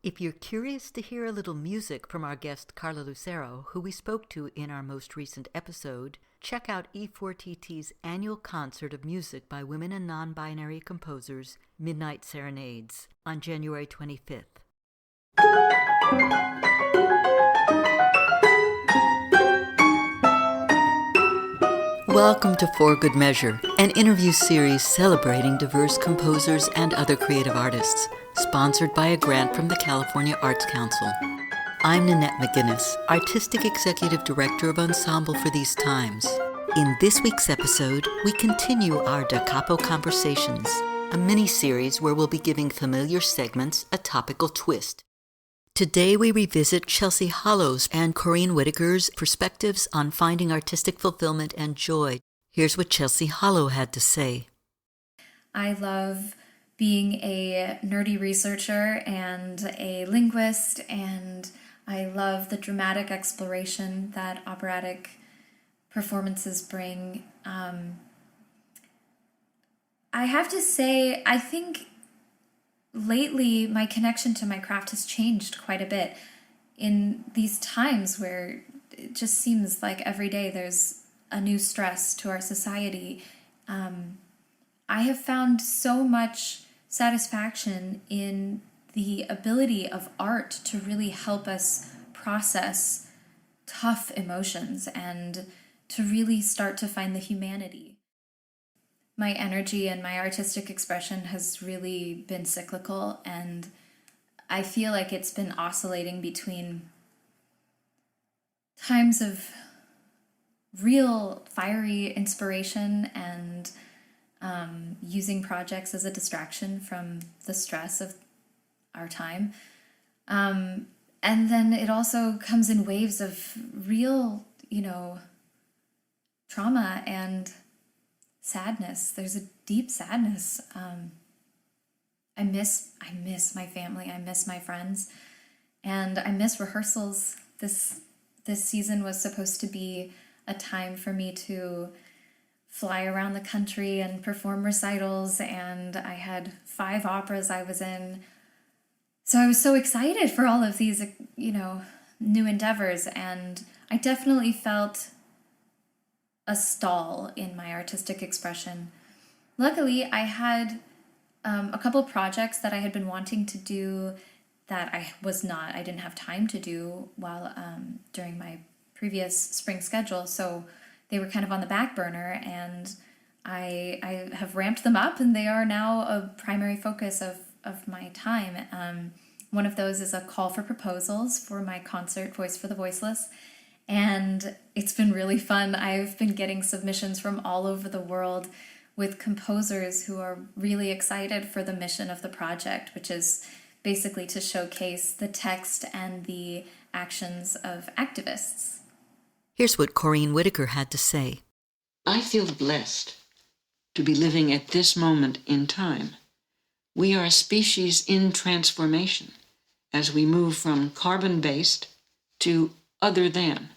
If you're curious to hear a little music from our guest Carla Lucero, who we spoke to in our most recent episode, check out E4TT's annual concert of music by women and non-binary composers, Midnight Serenades, on January 25th. Welcome to For Good Measure, an interview series celebrating diverse composers and other creative artists, sponsored by a grant from the California Arts Council. I'm Nanette McGuinness, Artistic Executive Director of Ensemble for these times. In this week's episode, we continue our Da Capo Conversations, a mini-series where we'll be giving familiar segments a topical twist. Today we revisit Chelsea Hollow's and Corinne Whitaker's perspectives on finding artistic fulfillment and joy. Here's what Chelsea Hollow had to say. I love being a nerdy researcher and a linguist, and I love the dramatic exploration that operatic performances bring. I have to say, I think lately my connection to my craft has changed quite a bit in these times where it just seems like every day there's a new stress to our society. I have found so much satisfaction in the ability of art to really help us process tough emotions and to really start to find the humanity. My energy and my artistic expression has really been cyclical, and I feel like it's been oscillating between times of real fiery inspiration and using projects as a distraction from the stress of our time. And then it also comes in waves of real, trauma and sadness. There's a deep sadness. I miss my family. I miss my friends, and I miss rehearsals. This season was supposed to be a time for me to fly around the country and perform recitals, and I had 5 operas I was in. So I was so excited for all of these, new endeavors, and I definitely felt a stall in my artistic expression. Luckily, I had a couple projects that I had been wanting to do that I didn't have time to do while during my previous spring schedule, so they were kind of on the back burner, and I have ramped them up, and they are now a primary focus of my time. One of those is a call for proposals for my concert, Voice for the Voiceless, and it's been really fun. I've been getting submissions from all over the world with composers who are really excited for the mission of the project, which is basically to showcase the text and the actions of activists. Here's what Corinne Whitaker had to say. I feel blessed to be living at this moment in time. We are a species in transformation as we move from carbon-based to other than.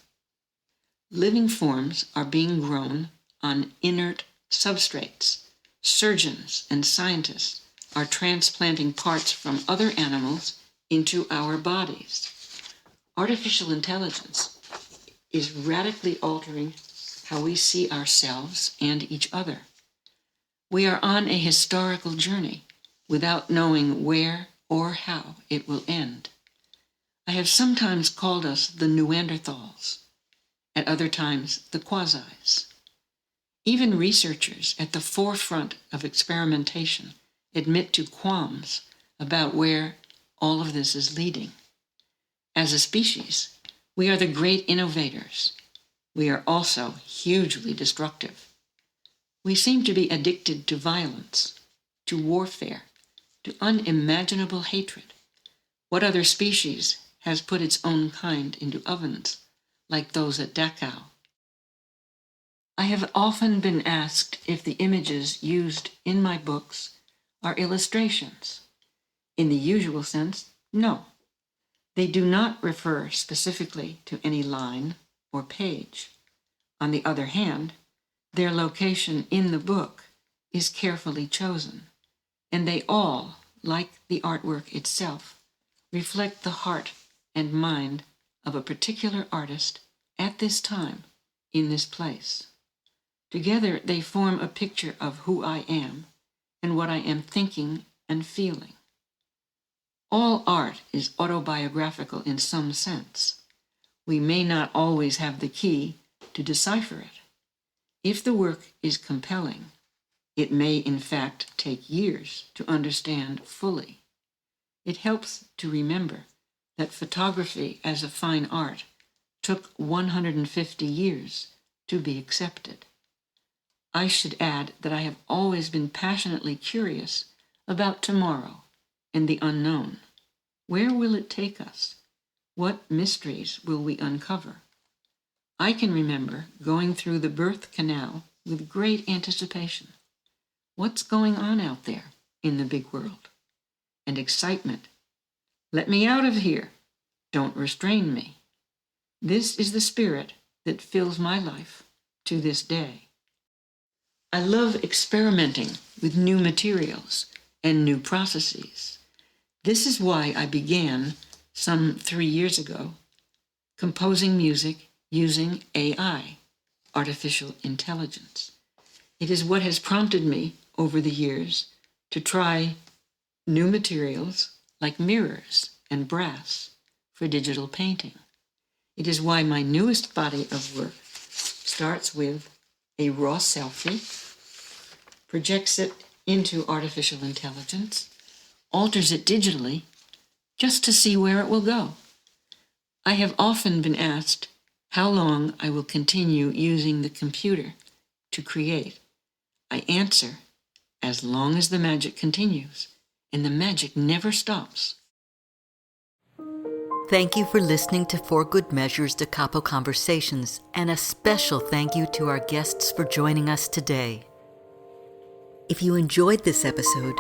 Living forms are being grown on inert substrates. Surgeons and scientists are transplanting parts from other animals into our bodies. Artificial intelligence is radically altering how we see ourselves and each other. We are on a historical journey without knowing where or how it will end. I have sometimes called us the Neanderthals, at other times the quasis. Even researchers at the forefront of experimentation admit to qualms about where all of this is leading. As a species, we are the great innovators. We are also hugely destructive. We seem to be addicted to violence, to warfare, to unimaginable hatred. What other species has put its own kind into ovens, like those at Dachau? I have often been asked if the images used in my books are illustrations. In the usual sense, no. They do not refer specifically to any line or page. On the other hand, their location in the book is carefully chosen, and they all, like the artwork itself, reflect the heart and mind of a particular artist at this time, in this place. Together, they form a picture of who I am and what I am thinking and feeling. All art is autobiographical in some sense. We may not always have the key to decipher it. If the work is compelling, it may in fact take years to understand fully. It helps to remember that photography as a fine art took 150 years to be accepted. I should add that I have always been passionately curious about tomorrow and the unknown. Where will it take us? What mysteries will we uncover? I can remember going through the birth canal with great anticipation. What's going on out there in the big world? And excitement. Let me out of here. Don't restrain me. This is the spirit that fills my life to this day. I love experimenting with new materials and new processes. This is why I began, some 3 years ago, composing music using AI, artificial intelligence. It is what has prompted me over the years to try new materials like mirrors and brass for digital painting. It is why my newest body of work starts with a raw selfie, projects it into artificial intelligence, alters it digitally, just to see where it will go. I have often been asked how long I will continue using the computer to create. I answer, as long as the magic continues, and the magic never stops. Thank you for listening to For Good Measures Da Capo Conversations, and a special thank you to our guests for joining us today. If you enjoyed this episode,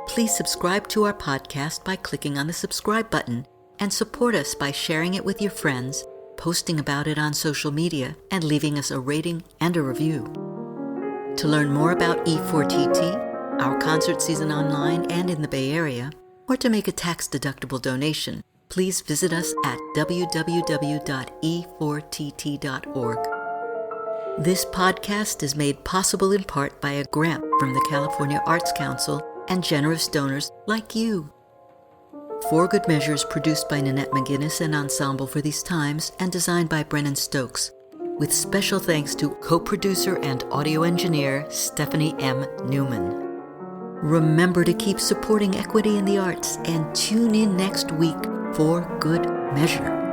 please subscribe to our podcast by clicking on the subscribe button and support us by sharing it with your friends, posting about it on social media, and leaving us a rating and a review. To learn more about E4TT, our concert season online and in the Bay Area, or to make a tax-deductible donation, please visit us at www.e4tt.org. This podcast is made possible in part by a grant from the California Arts Council and generous donors like you. For Good Measures produced by Nanette McGuinness and Ensemble for These Times and designed by Brennan Stokes, with special thanks to co-producer and audio engineer Stephanie M. Neumann. Remember to keep supporting equity in the arts and tune in next week for Good Measure.